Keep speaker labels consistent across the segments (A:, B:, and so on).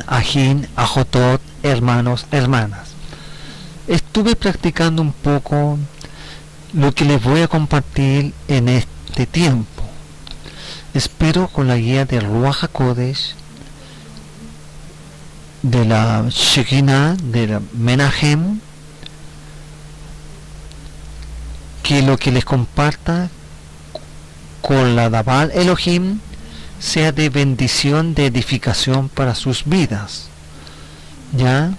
A: ajín, ajotot, hermanos, hermanas. Estuve practicando un poco lo que les voy a compartir en este tiempo. Espero con la guía de Ruach HaKodesh, de la Shekinah, de la Menahem, que lo que les comparta con la Dabal Elohim sea de bendición, de edificación para sus vidas. ¿Ya?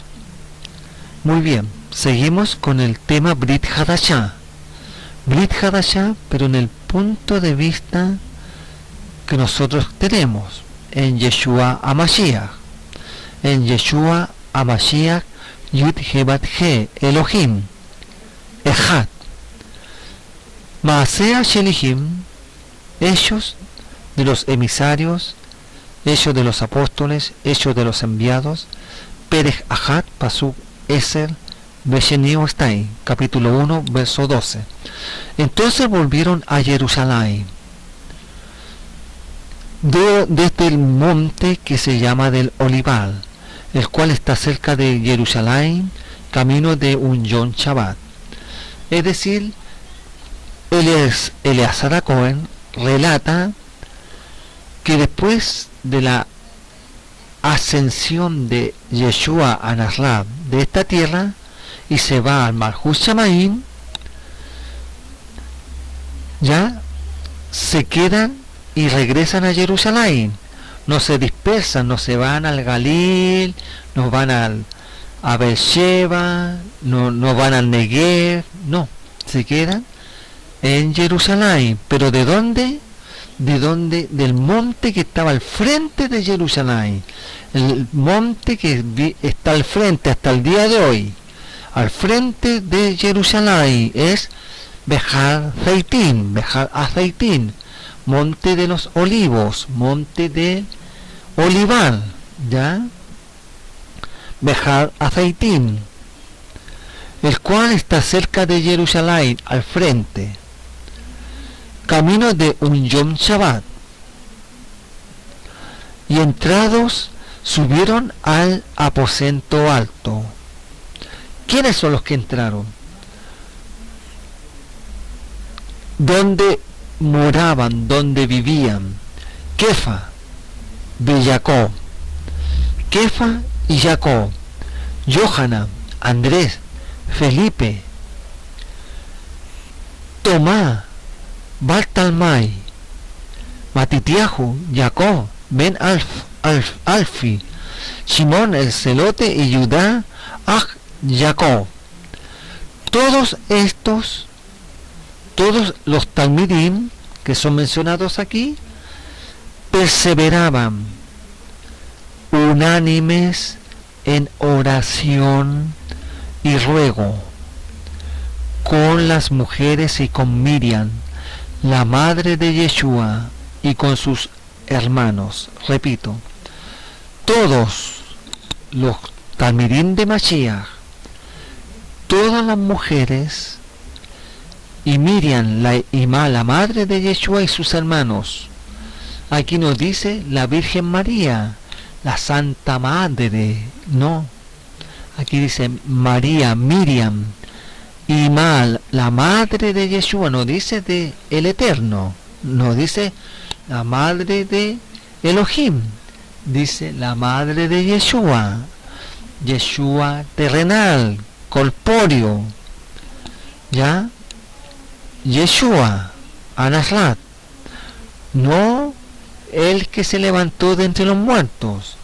A: Muy bien, seguimos con el tema Brit Hadashah. Brit Hadashah, pero en el punto de vista que nosotros tenemos en Yeshua HaMashiach. En Yeshua HaMashiach Yud He Bat He Elohim Echad Maasea Shelihim, hechos de los emisarios, hechos de los apóstoles, hechos de los enviados, Perech Ahad Pasuk Eser Besheni Ostai, capítulo 1, verso 12. Entonces volvieron a Jerusalén desde el monte que se llama del Olival, el cual está cerca de Jerusalén, camino de un Yom Shabbat. Es decir, Eleazar a Cohen relata que después de la ascensión de Yeshua a Nazareth de esta tierra y se va al Malhut Shamaim, ya se quedan y regresan a Jerusalén, no se dispersan, no se van al Galil, no van a Beersheba, no van al Negev, no, se quedan en Jerusalén. ¿Pero de dónde? Del monte que estaba al frente de Jerusalén, el monte que está al frente hasta el día de hoy, al frente de Jerusalén, es Behar Azeitín, monte de los olivos, monte de olivar, ¿ya? Behar Azeitín, el cual está cerca de Jerusalén, al frente, camino de un Yom Shabbat. Y entrados subieron al aposento alto. ¿Quiénes son los que entraron? ¿Dónde moraban? ¿Dónde vivían? Kefa de Jacob, Kefa y Jacob, Yohanan, Andrés, Felipe, Tomás, Bartalmai, Matitiahu, Jacob, Ben Alfi, Simón el Celote y Judá Jacob. Todos los Talmidim que son mencionados aquí perseveraban unánimes en oración y ruego con las mujeres y con Miriam, la madre de Yeshua, y con sus hermanos. Repito, todos los Talmidim de Mashiach, todas las mujeres, y Miriam, la madre de Yeshua y sus hermanos. Aquí nos dice la Virgen María, la Santa Madre, no. Aquí dice María, Miriam, y la madre de Yeshua, no dice de el Eterno, no dice la madre de Elohim, dice la madre de Yeshua, Yeshua terrenal, corpóreo, ¿ya? Yeshua, Anasrat, no el que se levantó de entre los muertos,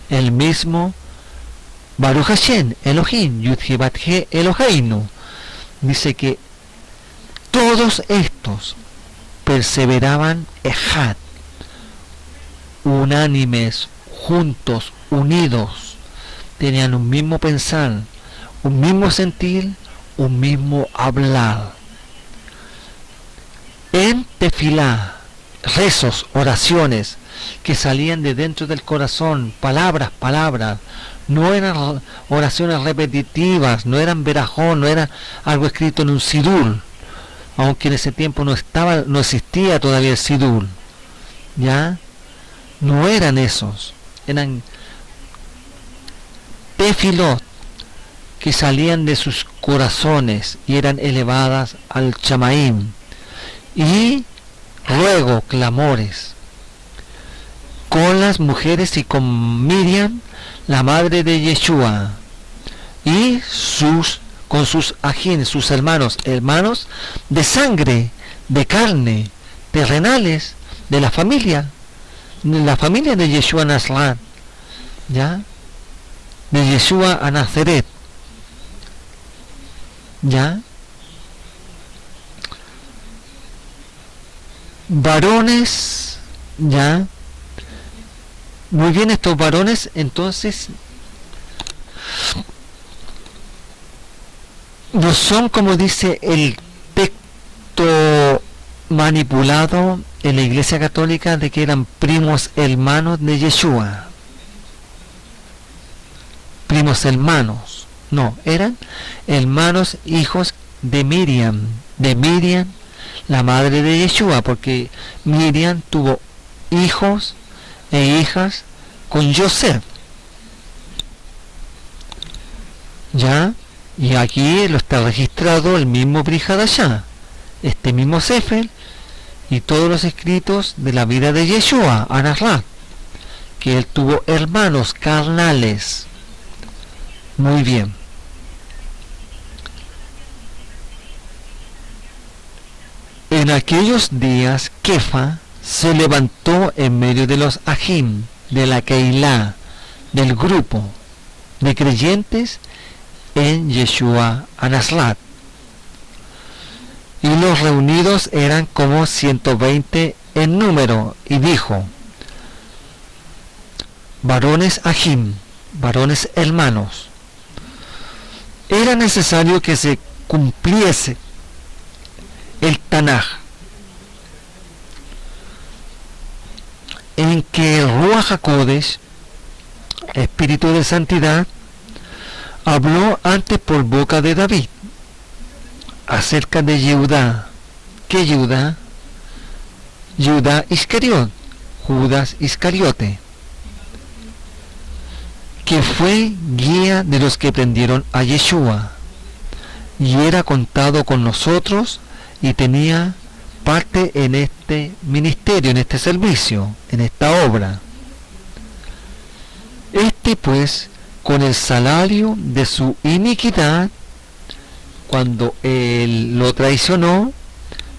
A: el mismo Baruch Hashem, Elohim, Yud He Bat He Eloheinu. Dice que todos estos perseveraban ejad, unánimes, juntos, unidos, tenían un mismo pensar, un mismo sentir, un mismo hablar. En tefilá, rezos, oraciones que salían de dentro del corazón, palabras, no eran oraciones repetitivas, no eran verajón, no era algo escrito en un sidul, aunque en ese tiempo no existía todavía el sidul, ¿ya? No eran esos, eran tefilot que salían de sus corazones y eran elevadas al chamaim, y ruego, clamores, con las mujeres y con Miriam, la madre de Yeshua, y con sus ajín, sus hermanos de sangre, de carne, terrenales, de la familia de Yeshua Nazareth, ¿ya? De Yeshua a Nazaret, ¿ya? Varones, ¿ya? Muy bien, estos varones, entonces, no son, como dice el texto manipulado en la Iglesia Católica, de que eran primos hermanos de Yeshua. Primos hermanos. No, eran hermanos hijos de Miriam, la madre de Yeshua, porque Miriam tuvo hijos e hijas con Joseph. ¿Ya? Y aquí lo está registrado el mismo Brit Hadashah, este mismo Sefer, y todos los escritos de la vida de Yeshua, Anasrat, que él tuvo hermanos carnales. Muy bien. En aquellos días, Kefa se levantó en medio de los Ajim, de la Keilah, del grupo de creyentes en Yeshua Anasrat. Y los reunidos eran como 120 en número, y dijo: varones Ajim, varones hermanos, era necesario que se cumpliese el Tanaj, en que el Ruach HaKodesh, Espíritu de Santidad, habló antes por boca de David acerca de Yehudá. ¿Qué Yehudá? Judá Iscariot, Judas Iscariote, que fue guía de los que prendieron a Yeshua, y era contado con nosotros y tenía parte en este ministerio, en este servicio, en esta obra. Este pues, con el salario de su iniquidad, cuando él lo traicionó,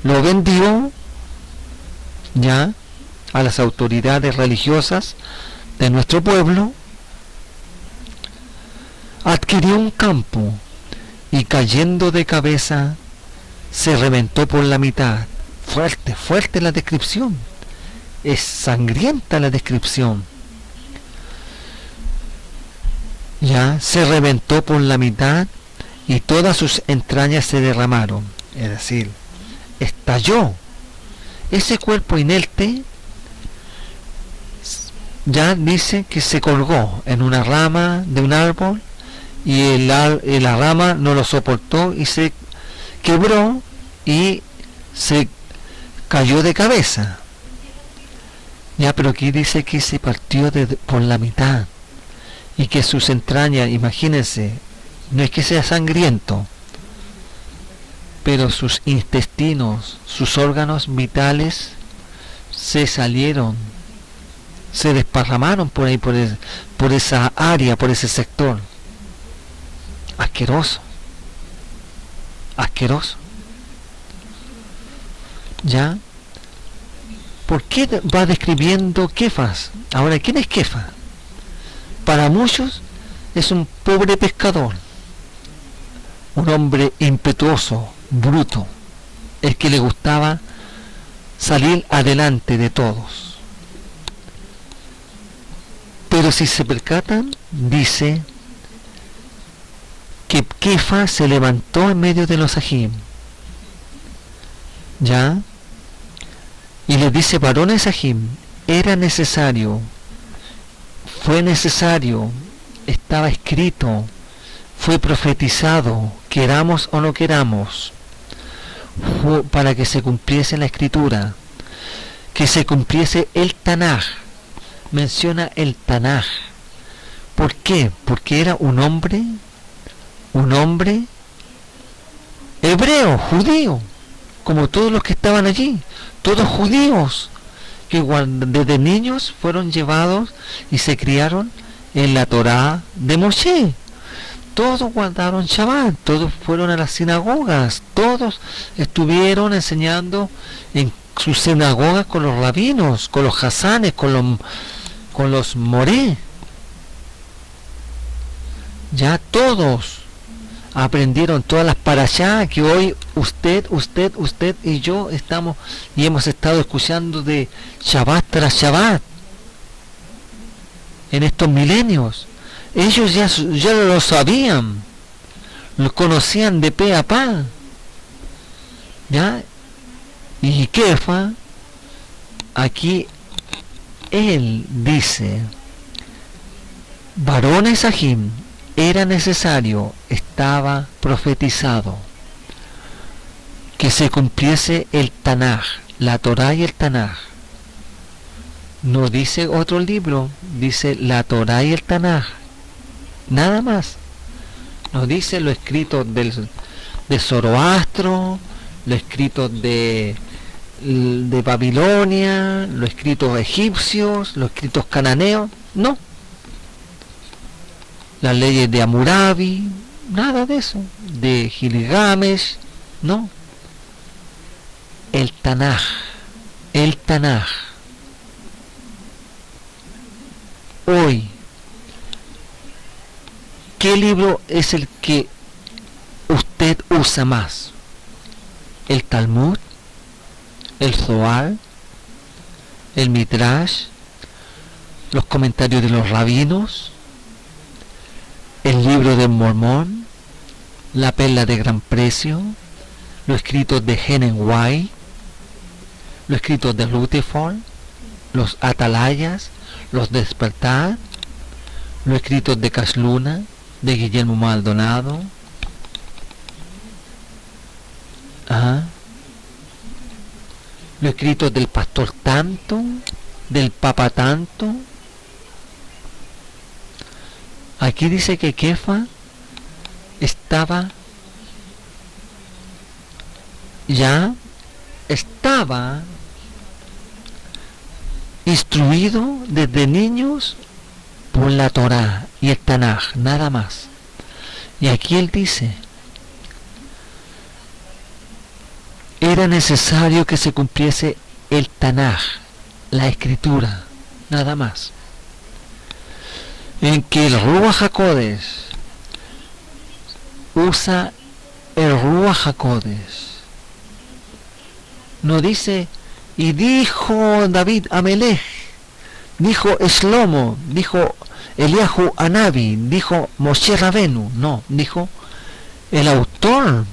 A: lo vendió ya a las autoridades religiosas de nuestro pueblo, adquirió un campo y, cayendo de cabeza, se reventó por la mitad. Fuerte la descripción, es sangrienta la descripción. Ya se reventó por la mitad y todas sus entrañas se derramaron, es decir, estalló. Ese cuerpo inerte, ya dice que se colgó en una rama de un árbol, y la rama no lo soportó y se quebró y se cayó de cabeza. Ya, pero aquí dice que se partió por la mitad, y que sus entrañas, imagínense, no es que sea sangriento, pero sus intestinos, sus órganos vitales se salieron, se desparramaron por ahí, por esa área, por ese sector. Asqueroso. ¿Ya? ¿Por qué va describiendo Kefas? Ahora, ¿quién es Kefa? Para muchos es un pobre pescador, un hombre impetuoso, bruto, el que le gustaba salir adelante de todos. Pero si se percatan, dice que Kefa se levantó en medio de los Ajim, ¿ya? Y les dice: varones Ajim, era necesario, fue necesario, estaba escrito, fue profetizado, queramos o no queramos, para que se cumpliese la escritura, que se cumpliese el Tanaj. Menciona el Tanaj ¿Por qué? Porque era un hombre hebreo, judío, como todos los que estaban allí, todos judíos, que desde niños fueron llevados y se criaron en la Torá de Moshe. Todos guardaron Shabbat, todos fueron a las sinagogas, todos estuvieron enseñando en sus sinagogas con los rabinos, con los hasanes, con los moré. Ya todos aprendieron todas las parashá que hoy usted y yo estamos y hemos estado escuchando de Shabbat tras Shabbat en estos milenios. Ellos ya lo sabían, lo conocían de pe a pa, ¿ya? Y Kefa, aquí él dice, varones Ajim, era necesario, estaba profetizado, que se cumpliese el Tanaj, la Torá y el Tanaj. No dice otro libro, dice la Torá y el Tanaj. Nada más. Nos dice lo escrito de Zoroastro, lo escrito de Babilonia, los escritos egipcios, los escritos cananeos. No. Las leyes de Hammurabi, nada de eso. De Gilgamesh, no. El Tanaj. Hoy, ¿qué libro es el que usted usa más? ¿El Talmud? ¿El Zohar? ¿El Midrash? ¿Los comentarios de los rabinos? ¿El libro del Mormón? ¿La perla de gran precio? ¿Los escritos de Hemingway? ¿Los escritos de Rutherford? ¿Los Atalayas? ¿Los Despertar? ¿Los escritos de Casluna? ¿De Guillermo Maldonado? ¿Los escritos del pastor tanto? ¿Del papa tanto? Aquí dice que Kefa estaba instruido desde niños por la Torá y el Tanaj, nada más. Y aquí él dice, era necesario que se cumpliese el Tanaj, la escritura, nada más. En que el Ruach HaKodesh usa el Ruach HaKodesh. No dice, y dijo David Amelech, dijo Shlomo, dijo Eliahu Anabi, dijo Moshe Rabenu. No, dijo el autor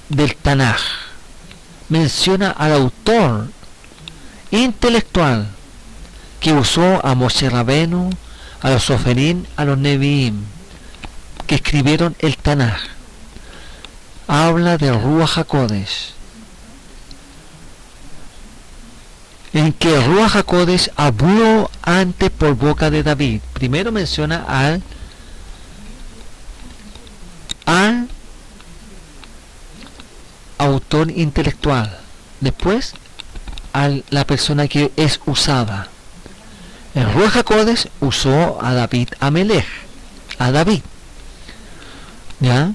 A: del Tanaj. Menciona al autor intelectual que usó a Moshe Rabenu, a los Soferim, a los Neviim, que escribieron el Tanaj. Habla del Ruach HaKodesh, en que el Ruach HaKodesh habló antes por boca de David. Primero menciona al autor intelectual, después a la persona que es usada. El Ruach HaKodesh usó a David Amelech, a David, ¿ya?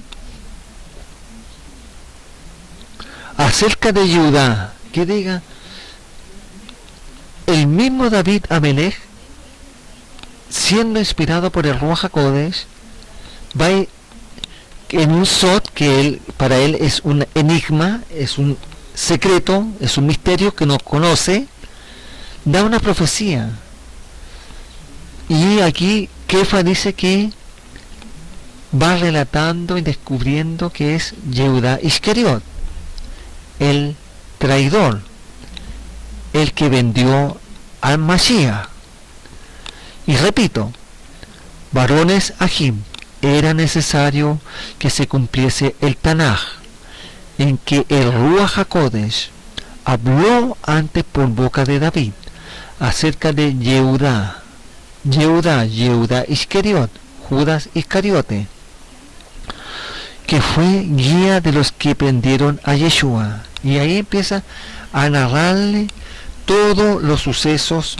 A: Acerca de Judá, que diga, el mismo David Amelech, siendo inspirado por el Ruach HaKodesh, va en un sot que para él es un enigma, es un secreto, es un misterio que no conoce, da una profecía. Y aquí Kefa dice que va relatando y descubriendo que es Yehuda Iscariot, el traidor, el que vendió al Mashiach. Y repito, varones Ajim, era necesario que se cumpliese el Tanaj, en que el Ruach HaKodesh habló antes por boca de David acerca de Yehudá, Yehuda Iscariot, Judas Iscariote, que fue guía de los que prendieron a Yeshua. Y ahí empieza a narrarle todos los sucesos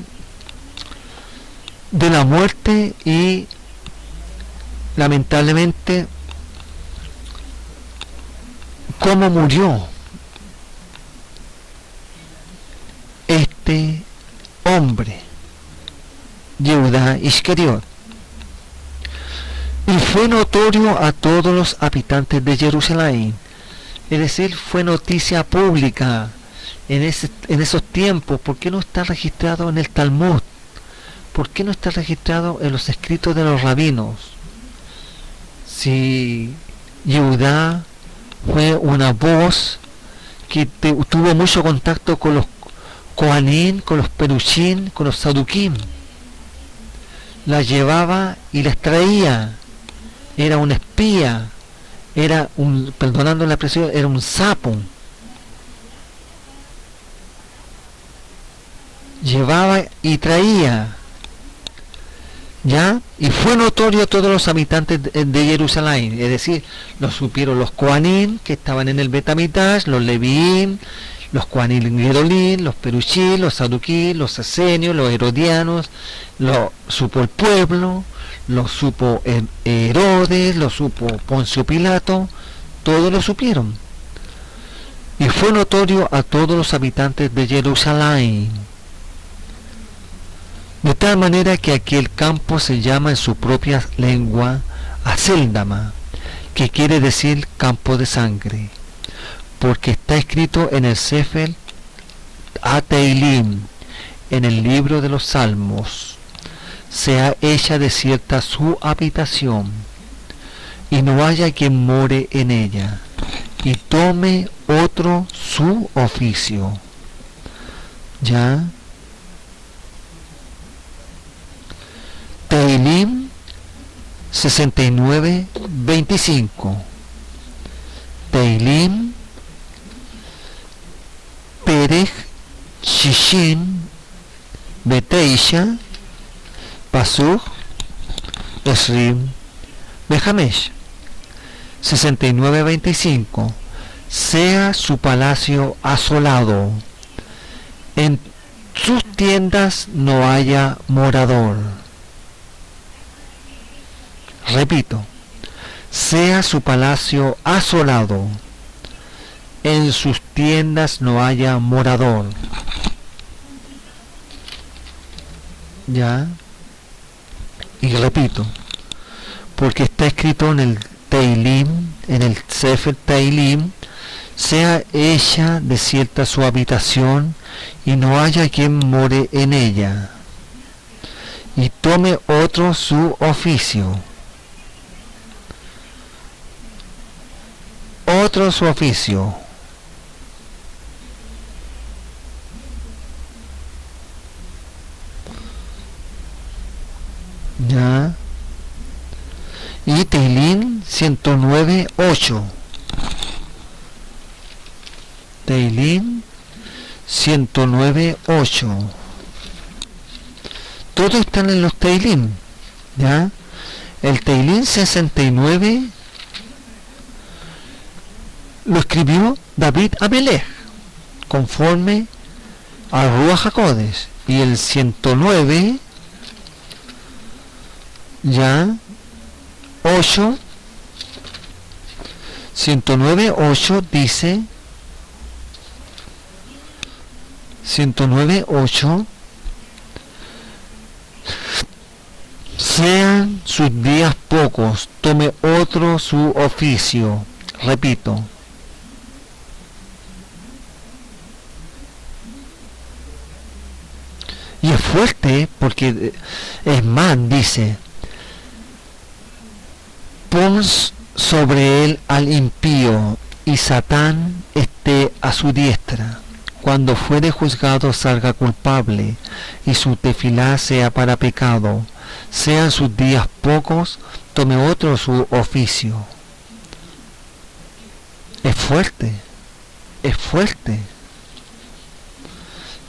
A: de la muerte y lamentablemente cómo murió este hombre, Yehuda Iscariot. Y fue notorio a todos los habitantes de Jerusalén, es decir, fue noticia pública en esos tiempos. ¿Por qué no está registrado en el Talmud? ¿Por qué no está registrado en los escritos de los rabinos? Si Yehudá fue una voz que tuvo mucho contacto con los Kohanim, con los Perushim, con los Sadukim, las llevaba y las traía. Era un espía, era un, perdonando la expresión, era un sapo. Llevaba y traía, ¿ya? Y fue notorio a todos los habitantes de Jerusalén, es decir, lo supieron los Kohanim que estaban en el Betamitash, los Leviim, los Kohanim Gedolim, los Perushim, los Saduquí, los Esenios, los Herodianos, lo supo el pueblo, lo supo Herodes, lo supo Poncio Pilato, todos lo supieron. Y fue notorio a todos los habitantes de Jerusalén. De tal manera que aquel campo se llama en su propia lengua Aseldama, que quiere decir campo de sangre, porque está escrito en el Sefer Ateilim, en el libro de los Salmos: sea hecha desierta su habitación, y no haya quien more en ella, y tome otro su oficio. ¿Ya? Teilim 69:25. Teilim Perech Shishin Beteisha Pasuk Esrim Bejamesh 69:25. Sea su palacio asolado, en sus tiendas no haya morador. Repito, sea su palacio asolado, en sus tiendas no haya morador. ¿Ya? Y repito, porque está escrito en el Teilim, en el Sefer Teilim: sea hecha desierta su habitación, y no haya quien more en ella, y tome otro su oficio. Otro su oficio. ¿Ya? Y Teilim 109:8. Teilim 109:8. Todos están en los Teilim. ¿Ya? El Teilim 69 lo escribió David Amelech, conforme a Ruach HaKodesh. Y el 109, ya, 8, 109:8 dice, 109:8: sean sus días pocos, tome otro su oficio. Repito, y es fuerte, porque es man, dice: pon sobre él al impío, y Satán esté a su diestra. Cuando fuere juzgado salga culpable, y su tefilá sea para pecado. Sean sus días pocos, tome otro su oficio. Es fuerte, es fuerte.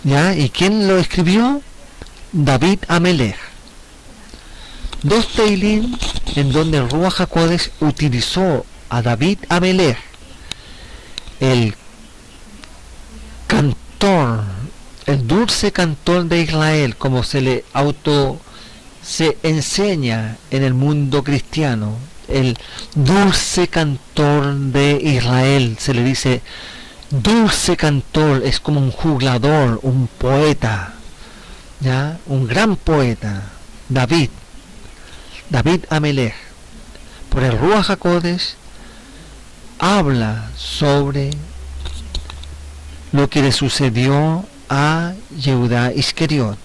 A: ¿Ya? ¿Y quién lo escribió? David Amelech. dos Teilim en donde el Ruach HaKodesh utilizó a David Amelech, el cantor, el dulce cantor de Israel, como se enseña en el mundo cristiano, el dulce cantor de Israel, se le dice dulce cantor, es como un juglador, un poeta, ¿ya? Un gran poeta, David Amelech, por el Ruach HaKodesh, habla sobre lo que le sucedió a Yehudá Iscariot.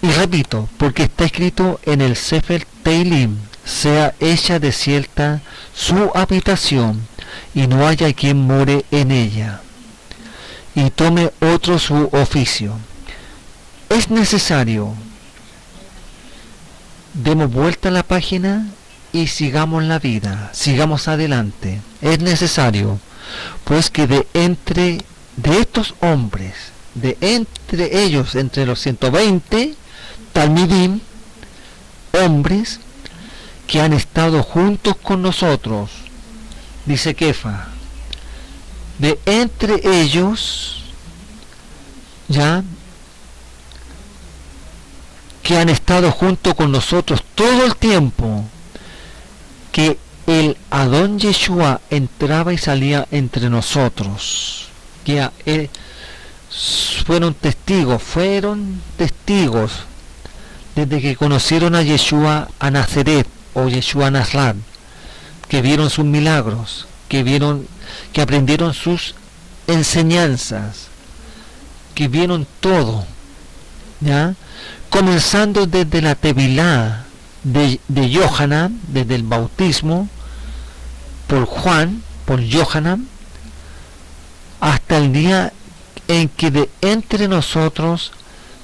A: Y repito, porque está escrito en el Sefer Teilim, sea hecha desierta su habitación, y no haya quien more en ella, y tome otro su oficio. Es necesario, demos vuelta a la página y sigamos la vida, sigamos adelante. Es necesario, pues, que de estos hombres, de entre ellos, entre los 120 Talmidim, hombres que han estado juntos con nosotros, dice Kefa, de entre ellos, ya, que han estado junto con nosotros todo el tiempo que el Adón Yeshua entraba y salía entre nosotros, que fueron testigos desde que conocieron a Yeshua a Nazaret o Yeshua Nazar, que vieron sus milagros, que aprendieron sus enseñanzas, que vieron todo, ¿ya? Comenzando desde la Tevilá de Yohanan, desde el bautismo por Yohanan, hasta el día en que de entre nosotros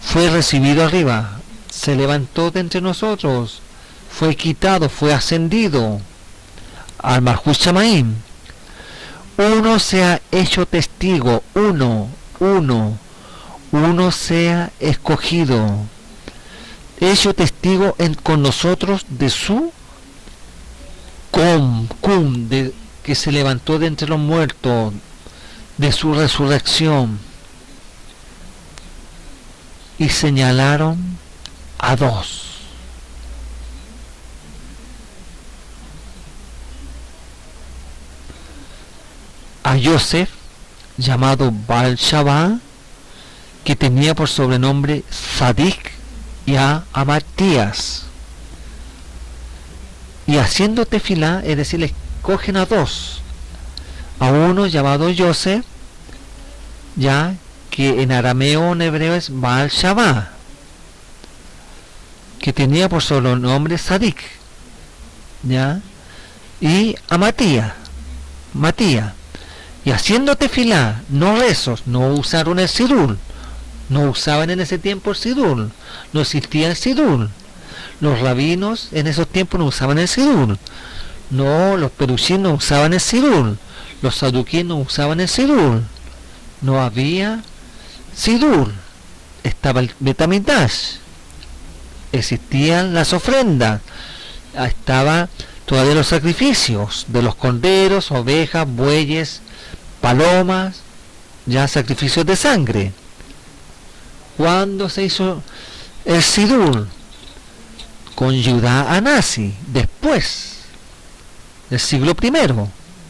A: fue recibido arriba, se levantó de entre nosotros, fue quitado, fue ascendido al Malchut Shamaim. Uno se ha hecho testigo, uno se ha escogido, hecho testigo con nosotros de su de que se levantó de entre los muertos, de su resurrección. Y señalaron a dos. A Yosef, llamado Baal Shabá, que tenía por sobrenombre Sadik, y a Matías. Y haciendo tefilá, es decir, le escogen a dos, a uno llamado Yosef, ya que en arameo o en hebreo es Baal Shabá, que tenía por sobrenombre Sadik, ya, y a Matías, y haciendo tefilá, no rezos, no usaron el sidul, no usaban en ese tiempo el sidul, no existía el sidul. Los rabinos en esos tiempos no usaban el sidul, no, los perushim no usaban el sidul, los saduquíes no usaban el sidul, no había sidul, estaba el Betamigdash, existían las ofrendas, estaba todavía los sacrificios de los corderos, ovejas, bueyes, palomas, ya sacrificios de sangre. ¿Cuándo se hizo el sidul? Con Yehudá Anasi, después del siglo I,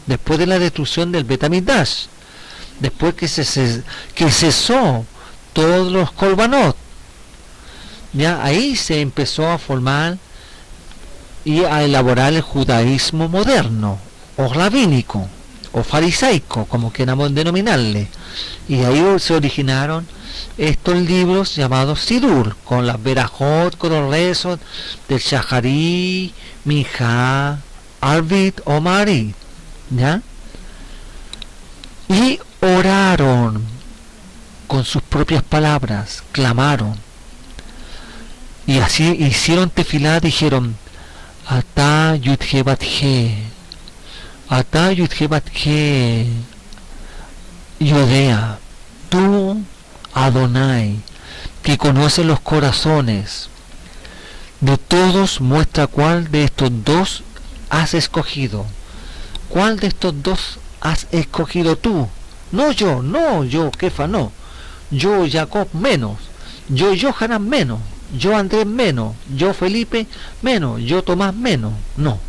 A: después de la destrucción del Betamigdash, después que cesó todos los korbanot, ya ahí se empezó a formar y a elaborar el judaísmo moderno, o rabínico, o farisaico, como queramos denominarle, y ahí se originaron estos libros llamados Sidur, con las verajot, con los rezos del Shaharí, Minjá, Arvit o Mari, ¿ya? Y oraron con sus propias palabras, clamaron, y así hicieron tefilá, dijeron: Atá Yudhe Batje, Atá Yudhe Batje, Yodea, tú, Adonai, que conoce los corazones de todos, muestra cuál de estos dos has escogido. ¿Cuál de estos dos has escogido tú? No yo, Kefa, no. Yo, Jacob, menos. Yo, Johanan, menos. Yo, Andrés, menos. Yo, Felipe, menos. Yo, Tomás, menos. No.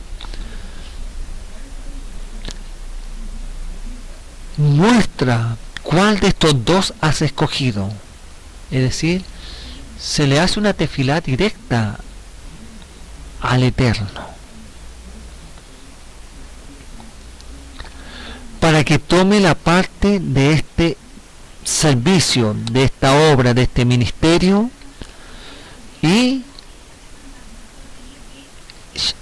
A: Muestra cuál de estos dos has escogido. Es decir, se le hace una tefilá directa al Eterno, para que tome la parte de este servicio, de esta obra, de este ministerio, y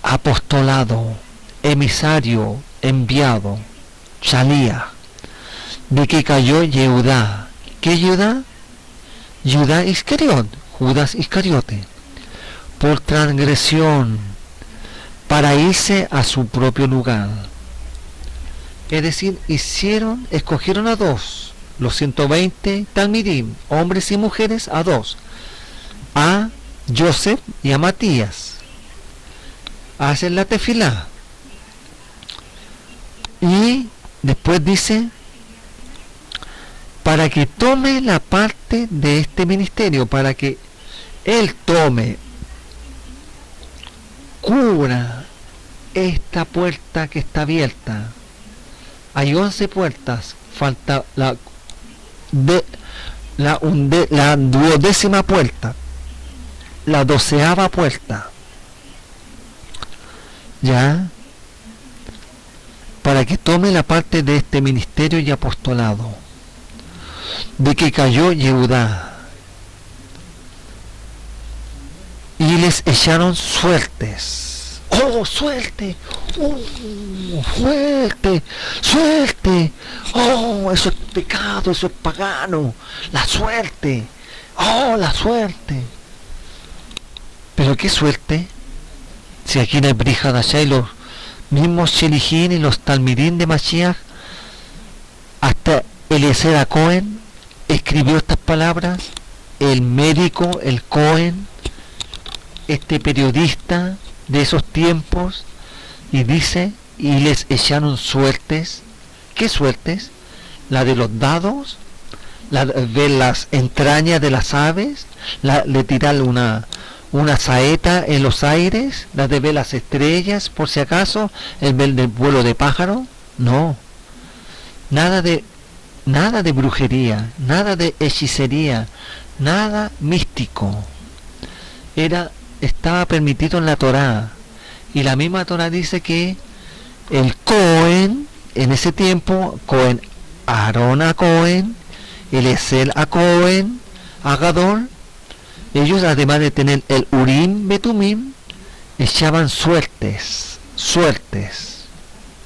A: apostolado, emisario, enviado, Shalía, de que cayó Yehudá. ¿Qué Yehudá? Judá Iscariot, Judas Iscariote, por transgresión, para irse a su propio lugar. Es decir, escogieron a dos, los 120 Talmidim, hombres y mujeres, a dos, a Joseph y a Matías. Hacen la tefilá. Y después dice, para que tome la parte de este ministerio, para que él tome, cubra esta puerta que está abierta. Hay 11 puertas, falta la duodécima puerta, la 12ª puerta, ya, para que tome la parte de este ministerio y apostolado, de que cayó Yehudá, y les echaron suertes. ¡Oh, suerte! ¡Oh, suerte! ¡Suerte! ¡Oh, eso es pecado! ¡Eso es pagano! ¡La suerte! ¡Oh, la suerte! ¿Pero qué suerte? Si aquí en el Brihadashá y los mismos Shelijín y los Talmidín de Mashiach, hasta Eliezer a Cohen escribió estas palabras, el médico, el Cohen, este periodista de esos tiempos, y dice, y les echaron suertes. ¿Qué suertes? La de los dados, la de las entrañas de las aves, la de tirar una saeta en los aires, la de ver las estrellas, por si acaso, el ver del vuelo de pájaro. No, nada de brujería, nada de hechicería, nada místico. Estaba permitido en la Torá, y la misma Torá dice que el Cohen, en ese tiempo, Cohen, Aarón a Cohen, Eliezer a Cohen, a Gadol, ellos, además de tener el Urim Betumim, echaban suertes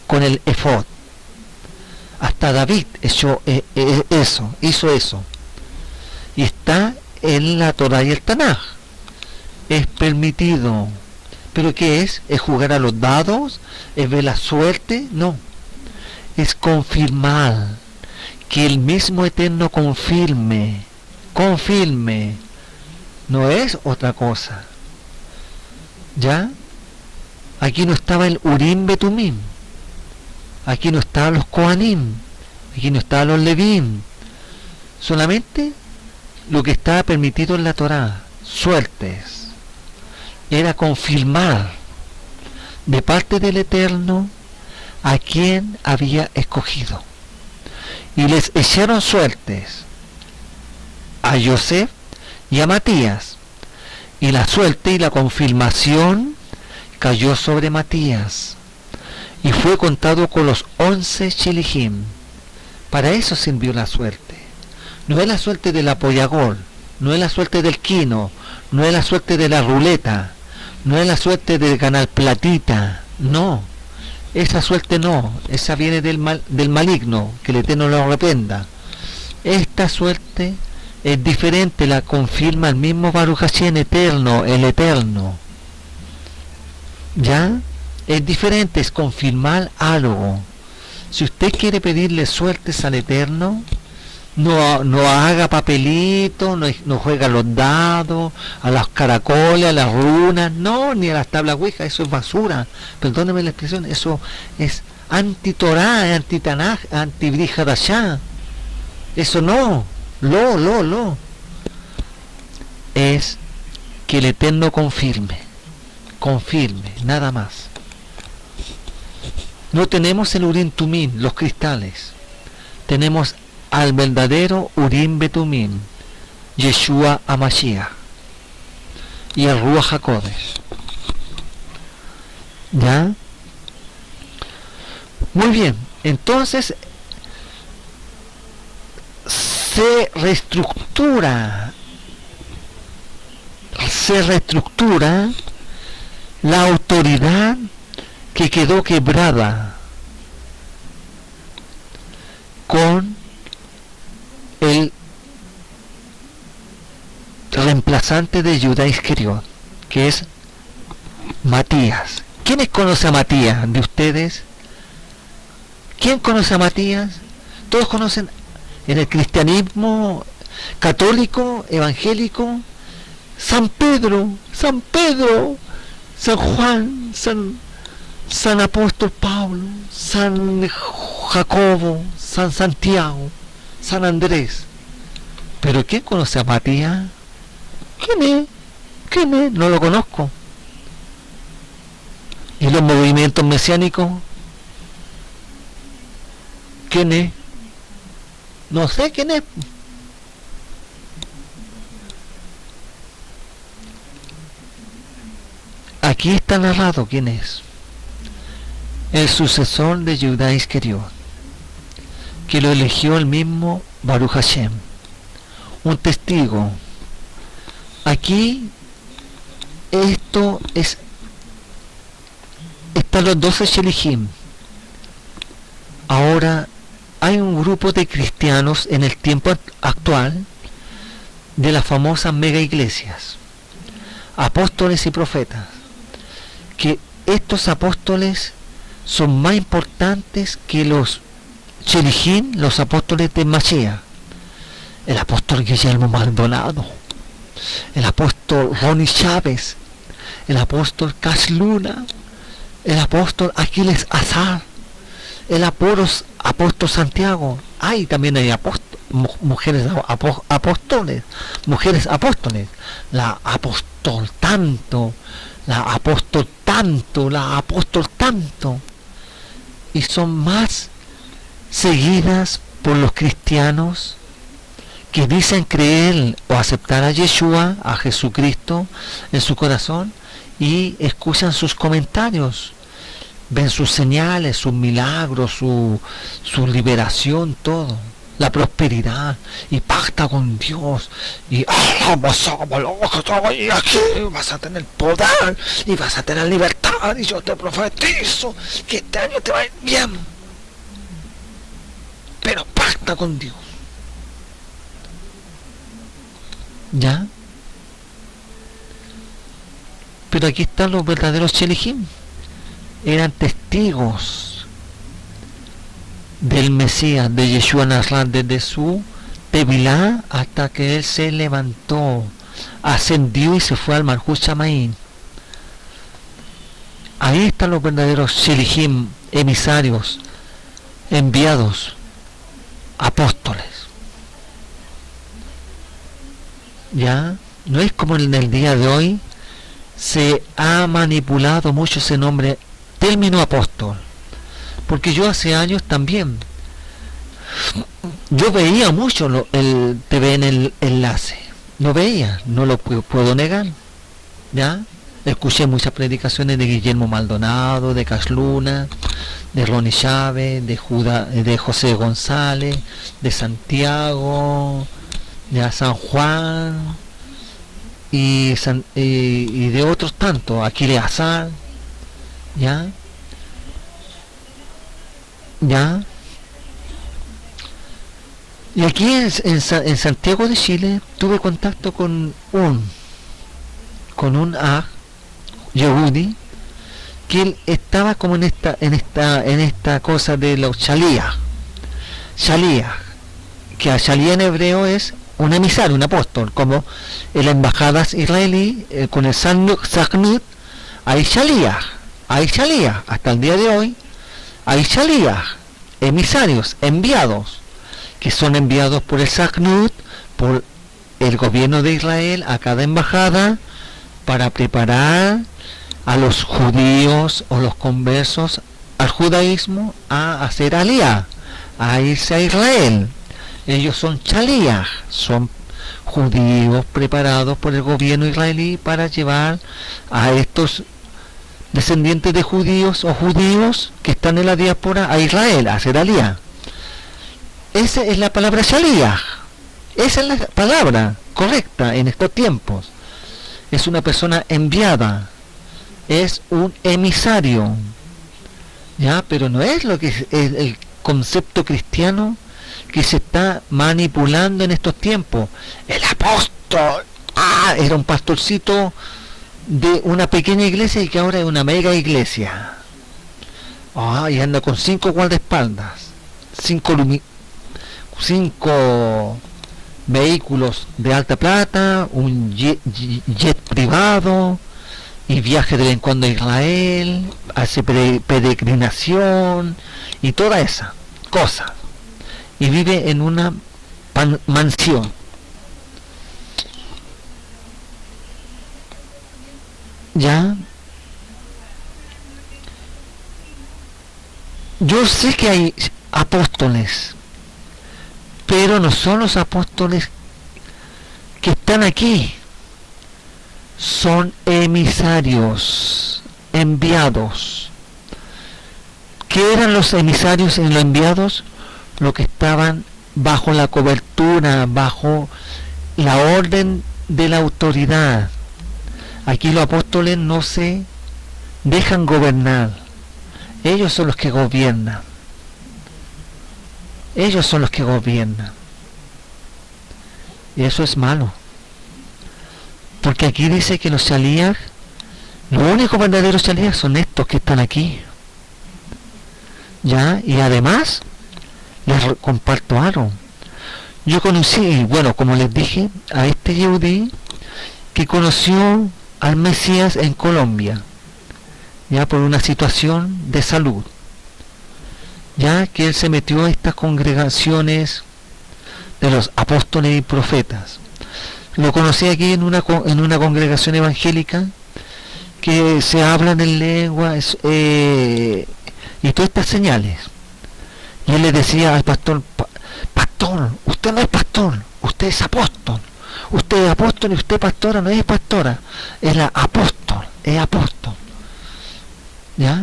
A: con el efod. Hasta David hizo eso, y está en la Torá y el Tanaj. Es permitido. ¿Pero qué es? ¿Es jugar a los dados? ¿Es ver la suerte? No. Es confirmar. Que el mismo Eterno confirme. No es otra cosa. ¿Ya? Aquí no estaba el Urim Betumim. Aquí no estaban los Kohanim. Aquí no estaban los Levim. Solamente lo que estaba permitido en la Torá. Suertes. Era confirmar de parte del Eterno a quien había escogido. Y les echaron suertes a Joseph y a Matías. Y la suerte y la confirmación cayó sobre Matías. Y fue contado con los 11 Shelijín. Para eso sirvió la suerte. No es la suerte del apoyagol, no es la suerte del quino, no es la suerte de la ruleta, no es la suerte de ganar platita, no. Esa suerte no, esa viene del maligno, que el Eterno lo arrependa. Esta suerte es diferente, la confirma el mismo Baruch Hashem eterno, el Eterno. ¿Ya? Es diferente, es confirmar algo. Si usted quiere pedirle suertes al Eterno, no haga papelitos, no juega a los dados, a los caracoles, a las runas, no, ni a las tablas Ouija, eso es basura, perdóneme la expresión, eso es anti-Torah, anti-Tanaj, anti-Brihadashá, eso no, es que el Eterno confirme, nada más. No tenemos el Urim Tumim, los cristales, tenemos al verdadero Urim Betumim, Yeshua HaMashiach y el Ruach HaKodesh. ¿Ya? Muy bien, entonces se reestructura la autoridad que quedó quebrada con el reemplazante de Judá Iscariot, que es Matías. ¿Quiénes conocen a Matías de ustedes? ¿Quién conoce a Matías? Todos conocen en el cristianismo católico, evangélico, San Pedro, San Juan, San Apóstol Pablo, San Jacobo, San Santiago, San Andrés. Pero ¿quién conoce a Matías? ¿Quién es? No lo conozco. ¿Y los movimientos mesiánicos? ¿Quién es? No sé quién es. Aquí está narrado quién es. El sucesor de Judá Iscariot, que lo eligió el mismo Baruch Hashem, un testigo. Aquí están los 12 Shelihim. Ahora hay un grupo de cristianos en el tiempo actual de las famosas mega iglesias, apóstoles y profetas, que estos apóstoles son más importantes que los Shelihim, los apóstoles de Mashiach. El apóstol Guillermo Maldonado, el apóstol Ronnie Chávez, el apóstol Cash Luna, el apóstol Aquiles Azar, el apóstol Santiago. También hay mujeres apóstoles, la apóstol tanto, y son más seguidas por los cristianos que dicen creer o aceptar a Yeshua, a Jesucristo en su corazón, y escuchan sus comentarios, ven sus señales, sus milagros, su liberación, todo, la prosperidad, y pacta con Dios, y aquí vas a tener poder, y vas a tener libertad, y yo te profetizo que este año te va a ir bien, pero pacta con Dios. ¿Ya? Pero aquí están los verdaderos Shelihim. Eran testigos del Mesías, de Yeshua Nazarán, desde su Tevilá hasta que él se levantó, ascendió y se fue al Malhut Shamaim. Ahí están los verdaderos Shelihim, emisarios, enviados, apóstoles. Ya, no es como en el día de hoy se ha manipulado mucho ese nombre, término apóstol, porque yo hace años también yo veía mucho el TV en el enlace, no lo puedo negar, ya escuché muchas predicaciones de Guillermo Maldonado, de Casluna, de Ronnie Chávez, de José González, de Santiago, de San Juan y de otros tantos, Aquiles Azar, ya y aquí en Santiago de Chile tuve contacto con un Yehudi, que él estaba como en esta cosa de los Shalías, que a Shalía en hebreo es un emisario, un apóstol, como en las embajadas israelí, con el Saknut, hay Shalía, hasta el día de hoy, hay Shalía, emisarios, enviados, que son enviados por el Saknut, por el gobierno de Israel, a cada embajada, para preparar a los judíos o los conversos al judaísmo a hacer aliyah, a irse a Israel. Ellos son Shalías, son judíos preparados por el gobierno israelí para llevar a estos descendientes de judíos o judíos que están en la diáspora a Israel, a hacer aliyah. Esa es la palabra Shalías, esa es la palabra correcta en estos tiempos. Es una persona enviada, es un emisario, ya, pero no es lo que es el concepto cristiano que se está manipulando en estos tiempos. El apóstol, era un pastorcito de una pequeña iglesia y que ahora es una mega iglesia. Y anda con 5 guardaespaldas, 5 vehículos de alta plata, un jet privado, y viaje de vez en cuando a Israel, hace peregrinación y toda esa cosa, y vive en una mansión. Ya, yo sé que hay apóstoles, pero no son los apóstoles que están aquí, son emisarios, enviados. ¿Qué eran los emisarios y los enviados? Los que estaban bajo la cobertura, bajo la orden de la autoridad. Aquí los apóstoles no se dejan gobernar, ellos son los que gobiernan. Ellos son los que gobiernan. Y eso es malo. Porque aquí dice que los Shalías, los únicos verdaderos Shalías son estos que están aquí. ¿Ya? Y además, les comparto algo. Yo conocí, bueno, como les dije, a este Yehudí que conoció al Mesías en Colombia, ya por una situación de salud. Ya que él se metió a estas congregaciones de los apóstoles y profetas. Lo conocí aquí en una congregación evangélica que se hablan en lengua y todas estas señales. Y él le decía al pastor, pastor, usted no es pastor, usted es apóstol. Usted es apóstol y usted pastora, no es pastora, es la apóstol, es apóstol. ¿Ya?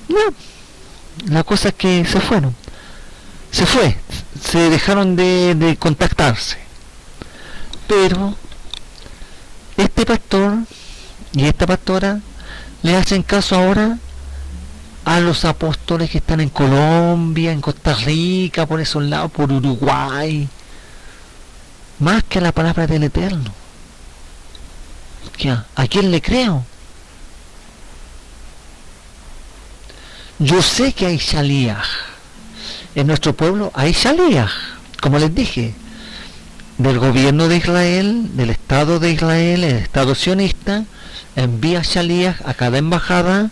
A: No. La cosa es que se dejaron de contactarse. Pero este pastor y esta pastora le hacen caso ahora a los apóstoles que están en Colombia, en Costa Rica, por esos lados, por Uruguay, más que a la palabra del Eterno. ¿A quién le creo? Yo sé que hay Shalías. En nuestro pueblo hay Shalías, como les dije, del gobierno de Israel, del Estado de Israel, el Estado sionista, envía Shalías a cada embajada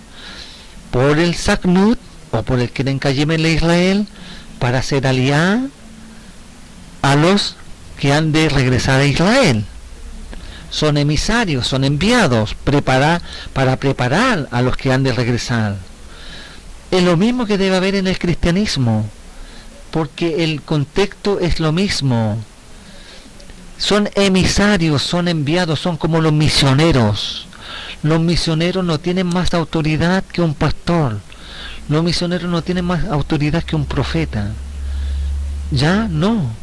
A: por el Saknut o por el Keren Kayem de Israel para hacer aliyah a los que han de regresar a Israel. Son emisarios, son enviados para preparar a los que han de regresar. Es lo mismo que debe haber en el cristianismo, porque el contexto es lo mismo. Son emisarios, son enviados, son como los misioneros. Los misioneros no tienen más autoridad que un pastor. Los misioneros no tienen más autoridad que un profeta. Ya no.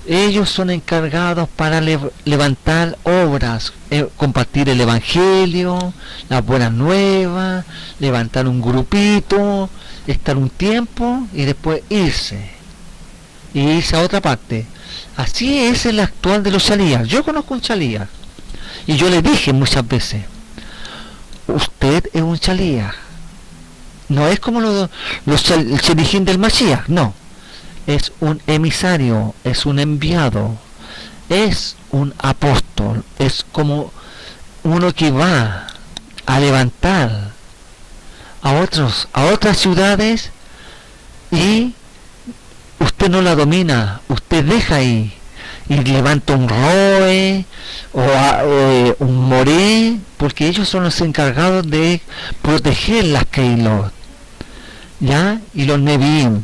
A: Ellos son encargados para levantar obras, compartir el evangelio, las buenas nuevas, levantar un grupito, estar un tiempo y después irse a otra parte. Así es el actual de los Shalías. Yo conozco un Shalía y yo le dije muchas veces, usted es un Shalía, no es como el Shelijín del Mashiach, no. es un emisario, es un enviado, es un apóstol, es como uno que va a levantar a otras ciudades, y usted no la domina, usted deja ahí y levanta un roe o un moré, porque ellos son los encargados de proteger las Keilot, ya, y los Nevi'im.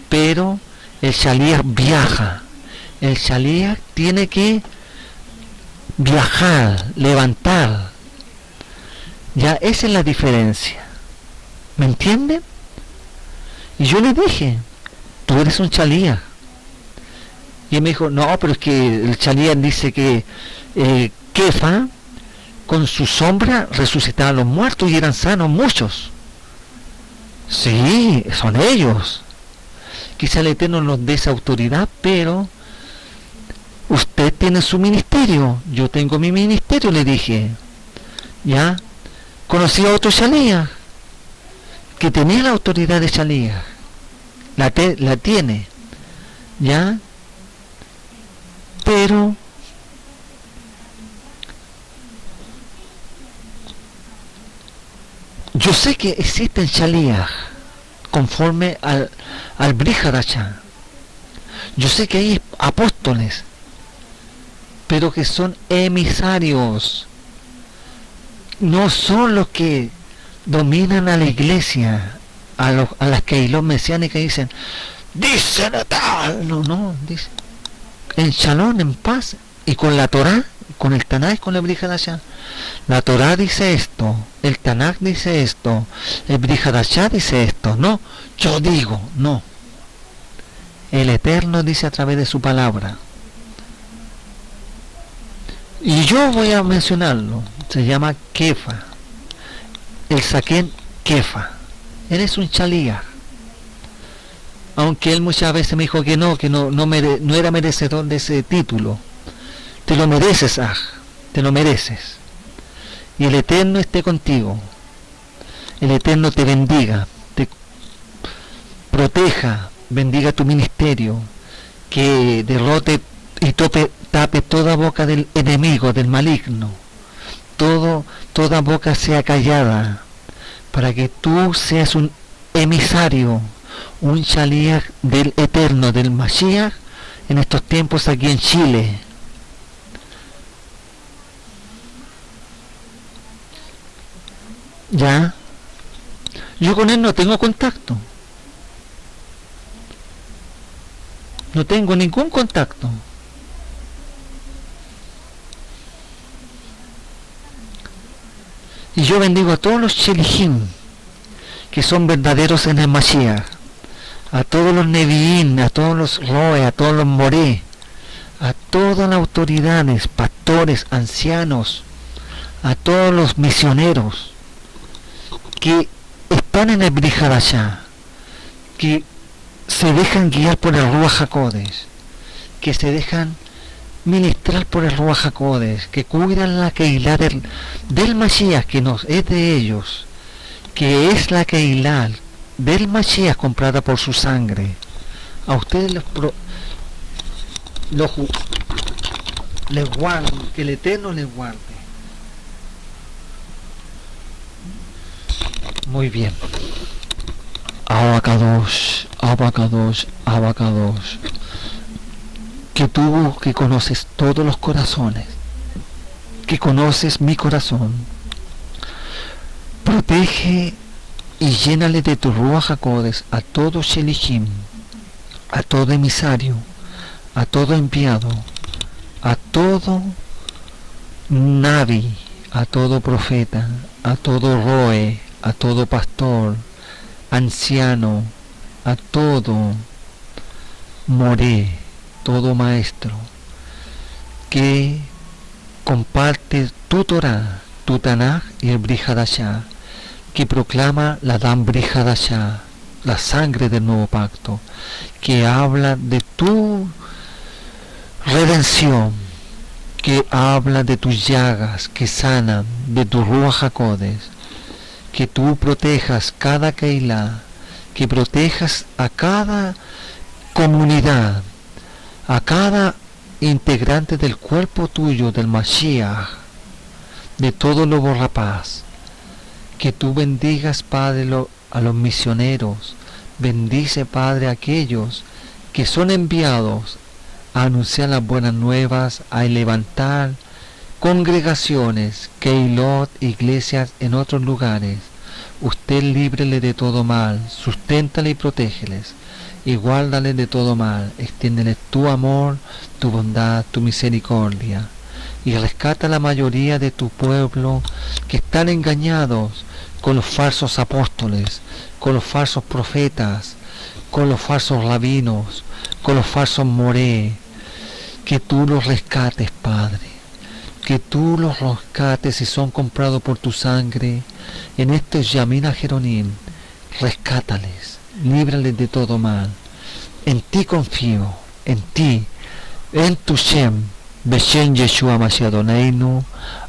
A: Pero el Shaliach viaja, el Shaliach tiene que viajar, levantar, ya, esa es la diferencia, ¿me entienden? Y yo le dije, tú eres un Shaliach. Y él me dijo, no, pero es que el Shaliach dice que Kefa, con su sombra, resucitaba a los muertos y eran sanos muchos. Sí, son ellos. Quizá el Eterno nos dé esa autoridad, pero usted tiene su ministerio, yo tengo mi ministerio, le dije. Ya, conocí a otro Shaliach que tenía la autoridad de Shaliach, la tiene, ya, pero yo sé que existen Shaliach conforme al Brit Hadashah. Yo sé que hay apóstoles, pero que son emisarios, no son los que dominan a la iglesia, a las Keilot mesiánicas, dicen, dicen tal, no, dice, en Shalom, en paz, y con la Torah, con el Tanaj, con el Brit Hadashah. La Torah dice esto, el Tanaj dice esto, el Brit Hadashah dice esto, no, yo digo, no. El Eterno dice a través de su palabra. Y yo voy a mencionarlo, se llama Kefa, el Saquén Kefa. Él es un Shaliach. Aunque él muchas veces me dijo que no era merecedor de ese título. Te lo mereces, te lo mereces. Y el Eterno esté contigo. El Eterno te bendiga, te proteja, bendiga tu ministerio, que derrote y tape toda boca del enemigo, del maligno. Toda boca sea callada, para que tú seas un emisario, un Shaliach del Eterno, del Mashiach, en estos tiempos aquí en Chile. Ya, yo con él no tengo contacto, no tengo ningún contacto. Y yo bendigo a todos los Shelichim que son verdaderos en el Mashiach, a todos los Nevi'im, a todos los Roe, a todos los Moré, a todas las autoridades, pastores, ancianos, a todos los misioneros que están en el Brit Hadashah, que se dejan guiar por el Ruach HaKodesh, que se dejan ministrar por el Ruach HaKodesh, que cuidan la Keilah del Mashiach, que nos es de ellos, que es la Keilah del Mashiach comprada por su sangre. A ustedes les guarde, que el Eterno les guarde. Muy bien. Abacados, abacados, abacados. Que tú, que conoces todos los corazones, que conoces mi corazón, protege y llénale de tu Ruach HaKodesh a todo Shelichim, a todo emisario, a todo enviado, a todo Navi, a todo profeta, a todo Roe, a todo pastor, anciano, a todo Moré, todo maestro que comparte tu Torah, tu Tanaj y el Brit Hadashah, que proclama la Dan Brit Hadashah, la sangre del nuevo pacto, que habla de tu redención, que habla de tus llagas que sanan, de tu Ruach HaKodesh, que tú protejas cada Keilah, que protejas a cada comunidad, a cada integrante del cuerpo tuyo, del Mashiach, de todo lobo rapaz. Que tú bendigas, Padre, a los misioneros. Bendice, Padre, a aquellos que son enviados a anunciar las buenas nuevas, a levantar congregaciones, keilot, iglesias en otros lugares. Usted líbrele de todo mal, susténtale y protégeles, y guárdale de todo mal, extiéndele tu amor, tu bondad, tu misericordia, y rescata a la mayoría de tu pueblo que están engañados con los falsos apóstoles, con los falsos profetas, con los falsos rabinos, con los falsos moré. Que tú los rescates, Padre, que tú los rescates si son comprados por tu sangre en este Yamina Jeronim. Rescátales, líbrales de todo mal. En ti confío, en ti, en tu Shem, Beshem Yeshua Mashiach.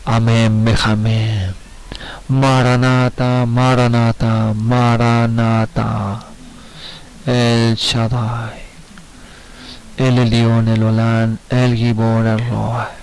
A: Amén, Behamén. Maranata, Maranata, Maranata. El Shaddai, el Elión, el Olán, el Gibor, el Roa.